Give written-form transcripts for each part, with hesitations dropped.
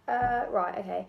Right, okay.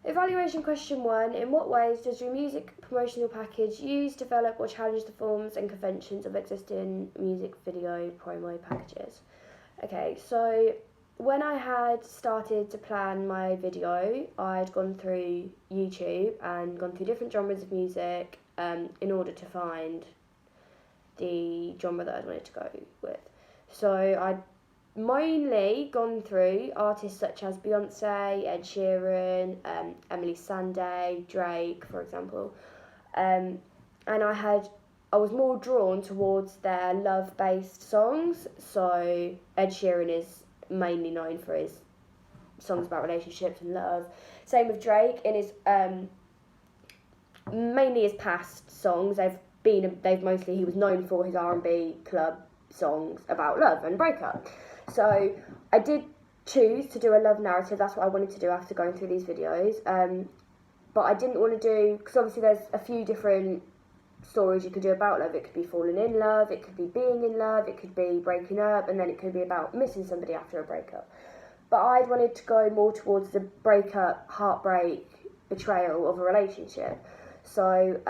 Evaluation question 1. In what ways does your music promotional package use, develop or challenge the forms and conventions of existing music video promo packages? Okay, so when I had started to plan my video, I'd gone through YouTube and gone through different genres of music in order to find the genre that I wanted to go with. So I'd mainly gone through artists such as Beyonce, Ed Sheeran, Emily Sandé, Drake, for example, and I was more drawn towards their love-based songs. So Ed Sheeran is mainly known for his songs about relationships and love. Same with Drake in his mainly his past songs. He was known for his R&B club songs about love and breakup. So I did choose to do a love narrative. That's what I wanted to do after going through these videos. But I didn't want to do, because obviously there's a few different stories you could do about love. It could be falling in love, it could be being in love, it could be breaking up, and then it could be about missing somebody after a breakup. But I wanted to go more towards the breakup, heartbreak, betrayal of a relationship. So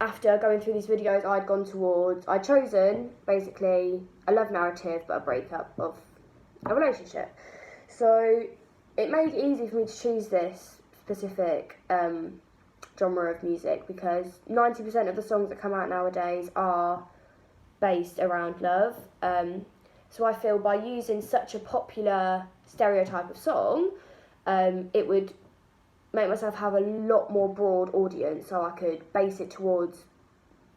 after going through these videos, I'd chosen basically a love narrative but a breakup of a relationship. So it made it easy for me to choose this specific genre of music because 90% of the songs that come out nowadays are based around love. So I feel by using such a popular stereotype of song, it would make myself have a lot more broad audience, so I could base it towards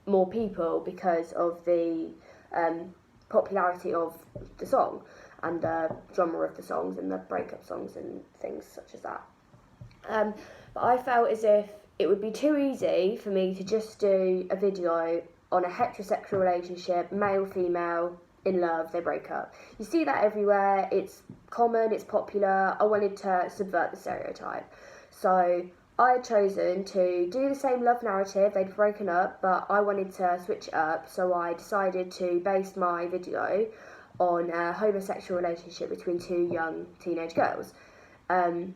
more people because of the popularity of the song and the genre of the songs and the breakup songs and things such as that. But I felt as if it would be too easy for me to just do a video on a heterosexual relationship, male, female, in love, they break up. You see that everywhere, it's common, it's popular. I wanted to subvert the stereotype. So I had chosen to do the same love narrative, they'd broken up, but I wanted to switch it up, so I decided to base my video on a homosexual relationship between two young teenage girls. I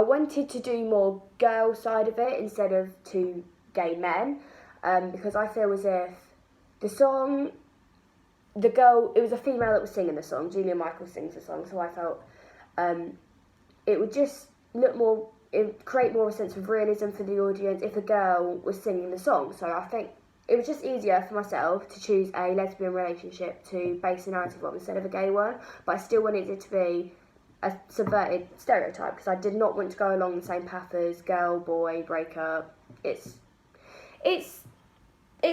wanted to do more girl side of it instead of two gay men, because I feel as if the song, it was a female that was singing the song, Julia Michaels sings the song, so I felt it would just it would create more of a sense of realism for the audience if a girl was singing the song. So I think it was just easier for myself to choose a lesbian relationship to base the narrative on instead of a gay one, but I still wanted it to be a subverted stereotype because I did not want to go along the same path as girl, boy, breakup. It's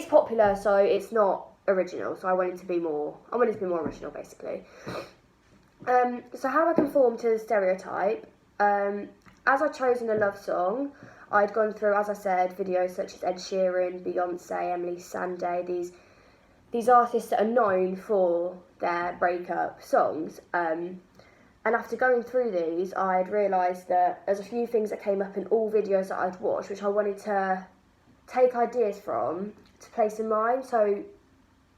popular, so it's not original, so I wanted to be more original, basically. So how I conform to the stereotype, as I'd chosen a love song, I'd gone through, as I said, videos such as Ed Sheeran, Beyonce, Emily Sandé, these artists that are known for their breakup songs. And after going through these, I'd realised that there's a few things that came up in all videos that I'd watched, which I wanted to take ideas from to place in mine, so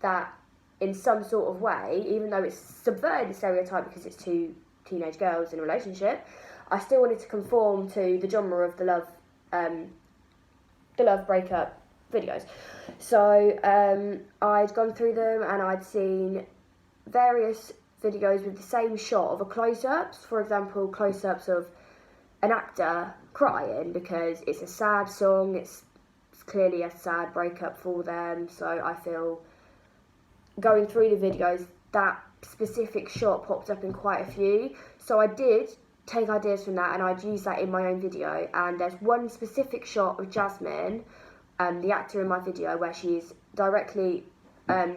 that in some sort of way, even though it's subverted the stereotype because it's two teenage girls in a relationship, I still wanted to conform to the genre of the love breakup videos. So I'd gone through them and I'd seen various videos with the same shot of a close-ups, for example, close-ups of an actor crying because it's a sad song, it's clearly a sad breakup for them, so I feel going through the videos, that specific shot popped up in quite a few. So I did take ideas from that and I'd use that in my own video. And there's one specific shot of Jasmine, the actor in my video, where she's directly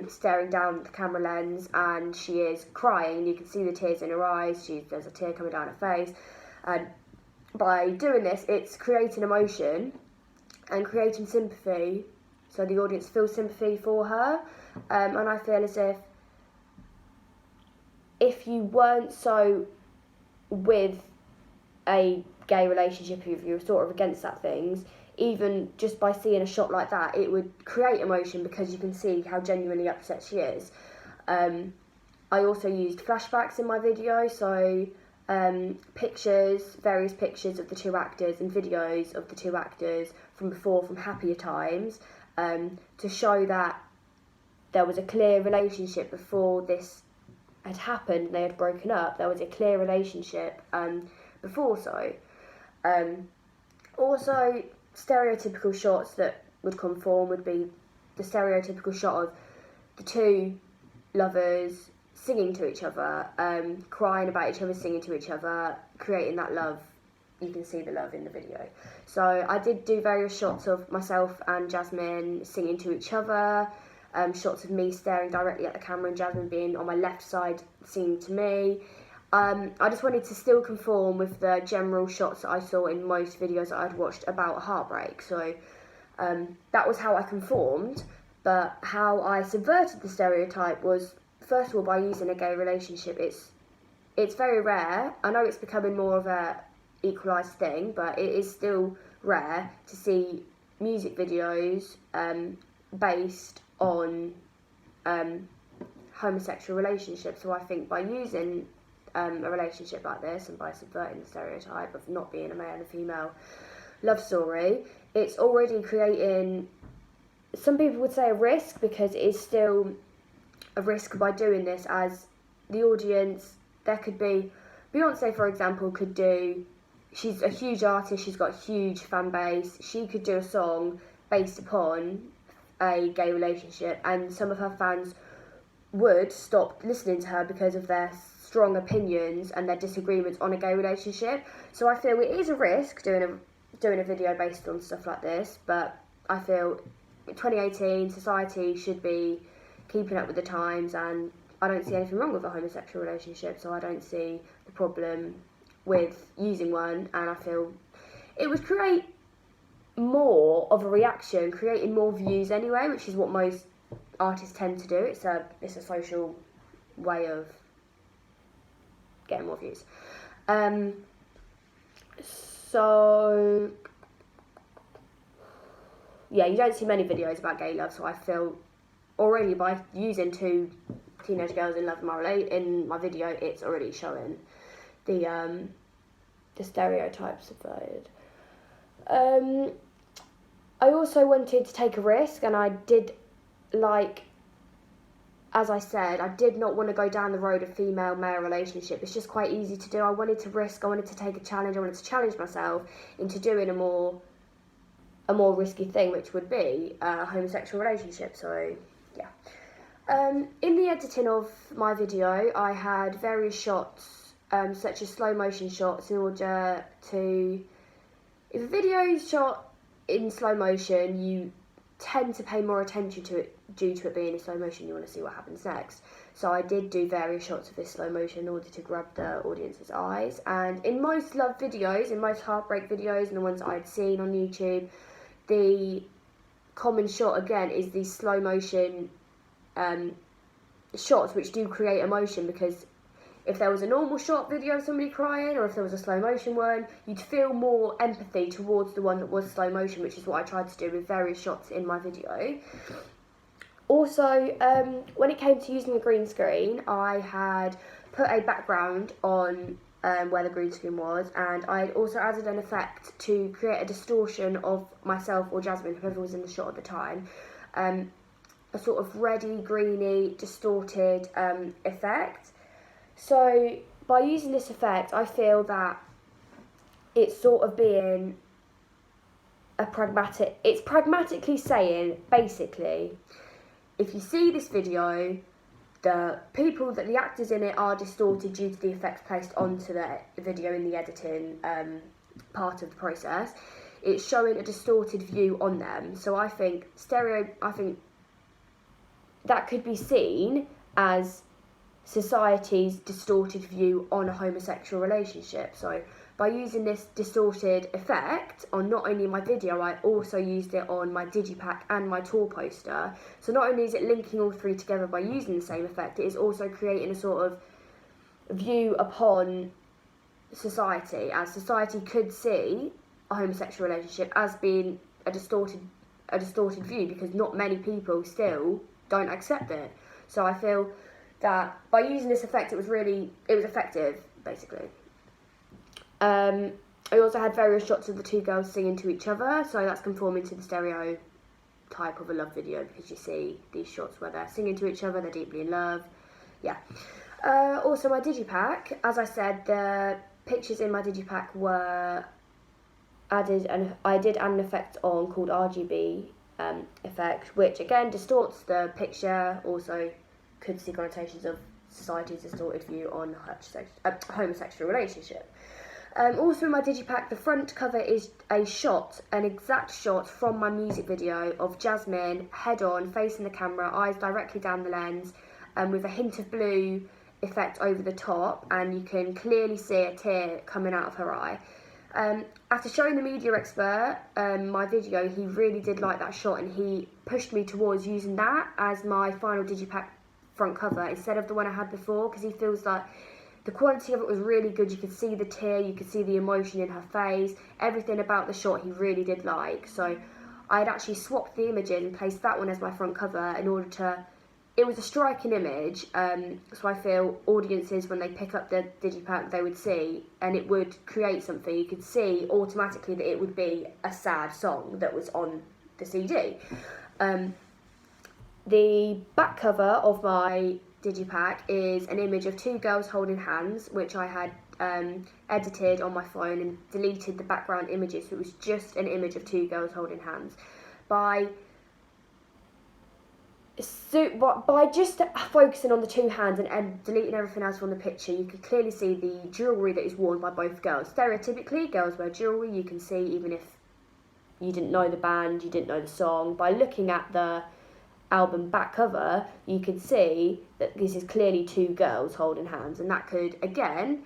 staring down the camera lens and she is crying. You can see the tears in her eyes. There's a tear coming down her face. And by doing this, it's creating emotion and creating sympathy, so the audience feels sympathy for her. And I feel as if you weren't so with a gay relationship, if you were sort of against that things, even just by seeing a shot like that, it would create emotion because you can see how genuinely upset she is. I I also used flashbacks in my video, so various pictures of the two actors and videos of the two actors from before, from happier times, to show that there was a clear relationship before this had happened and they had broken up. There was a clear relationship before. Also, stereotypical shots that would conform would be the stereotypical shot of the two lovers singing to each other, crying about each other, singing to each other, creating that love. You can see the love in the video. So I did do various shots of myself and Jasmine singing to each other, shots of me staring directly at the camera and Jasmine being on my left side singing to me. I just wanted to still conform with the general shots that I saw in most videos that I'd watched about heartbreak. So that was how I conformed, but how I subverted the stereotype was, first of all, by using a gay relationship. It's very rare. I know it's becoming more of a equalised thing, but it is still rare to see music videos based on homosexual relationships. So I think by using a relationship like this and by subverting the stereotype of not being a male and female love story, it's already creating, some people would say, a risk, because it is still a risk by doing this, as the audience, there could be, Beyonce for example could do, she's a huge artist, she's got a huge fan base, she could do a song based upon a gay relationship and some of her fans would stop listening to her because of their strong opinions and their disagreements on a gay relationship. So I feel it is a risk doing a video based on stuff like this, but I feel 2018 society should be keeping up with the times, and I don't see anything wrong with a homosexual relationship, so I don't see the problem with using one, and I feel it would create more of a reaction, creating more views anyway, which is what most artists tend to do. It's a social way of getting more views. So yeah, you don't see many videos about gay love, so I feel already by using two teenage girls in love in my video, it's already showing the stereotypes subverted. I also wanted to take a risk, and I did, as I said, I did not want to go down the road of female-male relationship. It's just quite easy to do. I wanted to risk, I wanted to take a challenge, I wanted to challenge myself into doing a more risky thing, which would be a homosexual relationship. So yeah. In the editing of my video, I had various shots, such as slow motion shots, in order to, if a video is shot in slow motion, you tend to pay more attention to it due to it being in slow motion. You want to see what happens next. So I did do various shots of this slow motion in order to grab the audience's eyes. And in most love videos, in most heartbreak videos, and the ones that I'd seen on YouTube, the common shot again is these slow motion shots, which do create emotion, because if there was a normal shot video of somebody crying, or if there was a slow motion one, you'd feel more empathy towards the one that was slow motion, which is what I tried to do with various shots in my video. Also, when it came to using the green screen, I had put a background on where the green screen was, and I had also added an effect to create a distortion of myself or Jasmine, whoever was in the shot at the time, a sort of reddy, greeny, distorted effect. So by using this effect, I feel that it's sort of being it's pragmatically saying, basically, if you see this video, the actors in it are distorted due to the effects placed onto the video in the editing part of the process. It's showing a distorted view on them. So I think that could be seen as society's distorted view on a homosexual relationship. So by using this distorted effect on not only my video, I also used it on my digipack and my tour poster. So not only is it linking all three together by using the same effect, it is also creating a sort of view upon society, as society could see a homosexual relationship as being a distorted view, because not many people still don't accept it. So I feel that by using this effect, it was effective, basically. I also had various shots of the two girls singing to each other, so that's conforming to the stereotype of a love video, because you see these shots where they're singing to each other, they're deeply in love. Yeah. Also, my digipack, as I said, the pictures in my digipack were added, and I did add an effect on called RGB effect, which again distorts the picture, also could see connotations of society's distorted view on homosexual relationship. Also in my digipack, the front cover is an exact shot from my music video of Jasmine head on, facing the camera, eyes directly down the lens, with a hint of blue effect over the top, and you can clearly see a tear coming out of her eye. After showing the media expert my video, he really did like that shot, and he pushed me towards using that as my final digipack front cover instead of the one I had before, because he feels like the quality of it was really good. You could see the tear, you could see the emotion in her face, everything about the shot he really did like. So I had actually swapped the images and placed that one as my front cover in order to... It was a striking image, so I feel audiences, when they pick up the digipack, they would see, and it would create something. You could see automatically that it would be a sad song that was on the CD. The back cover of my digipack is an image of two girls holding hands, which I had edited on my phone and deleted the background images, so it was just an image of two girls holding hands. By just focusing on the two hands and deleting everything else from the picture, you could clearly see the jewellery that is worn by both girls. Stereotypically, girls wear jewellery, you can see, even if you didn't know the band, you didn't know the song. By looking at the album back cover, you could see that this is clearly two girls holding hands, and that could, again,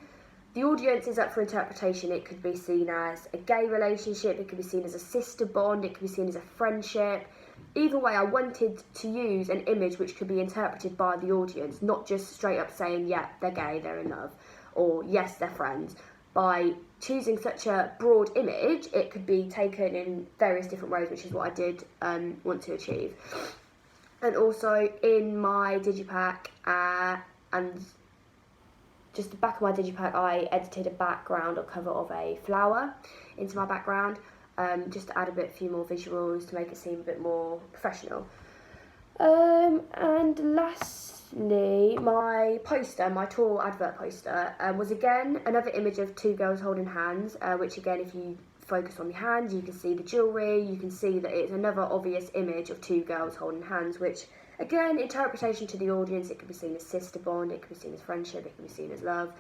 the audience is up for interpretation. It could be seen as a gay relationship, it could be seen as a sister bond, it could be seen as a friendship. Either way, I wanted to use an image which could be interpreted by the audience, not just straight up saying, yeah, they're gay, they're in love, or yes, they're friends. By choosing such a broad image, it could be taken in various different ways, which is what I did want to achieve. And also in my digipack, and just the back of my digipack, I edited a background or cover of a flower into my background, just to add a few more visuals to make it seem a bit more professional. And lastly, my poster, my tour advert poster, was again another image of two girls holding hands, which again, if you focus on the hands, you can see the jewellery, you can see that it's another obvious image of two girls holding hands, which again, interpretation to the audience, it could be seen as sister bond, it could be seen as friendship, it could be seen as love.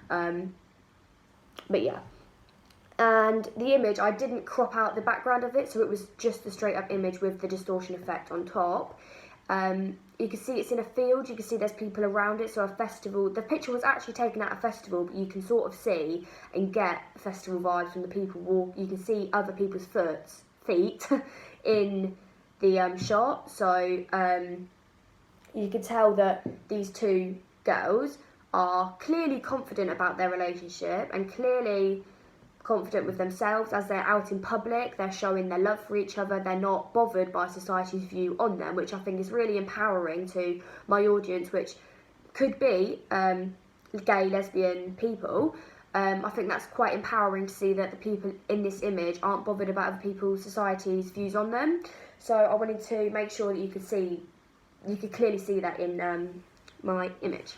But yeah. And the image, I didn't crop out the background of it, so it was just the straight up image with the distortion effect on top. You can see it's in a field, you can see there's people around it, so a festival. The picture was actually taken at a festival, but you can sort of see and get festival vibes from the people walk. You can see other people's feet in the shot, so you can tell that these two girls are clearly confident about their relationship and clearly confident with themselves as they're out in public. They're showing their love for each other. They're not bothered by society's view on them, which I think is really empowering to my audience, which could be gay, lesbian people. I think that's quite empowering to see that the people in this image aren't bothered about other people's society's views on them. So I wanted to make sure that you could clearly see that in my image.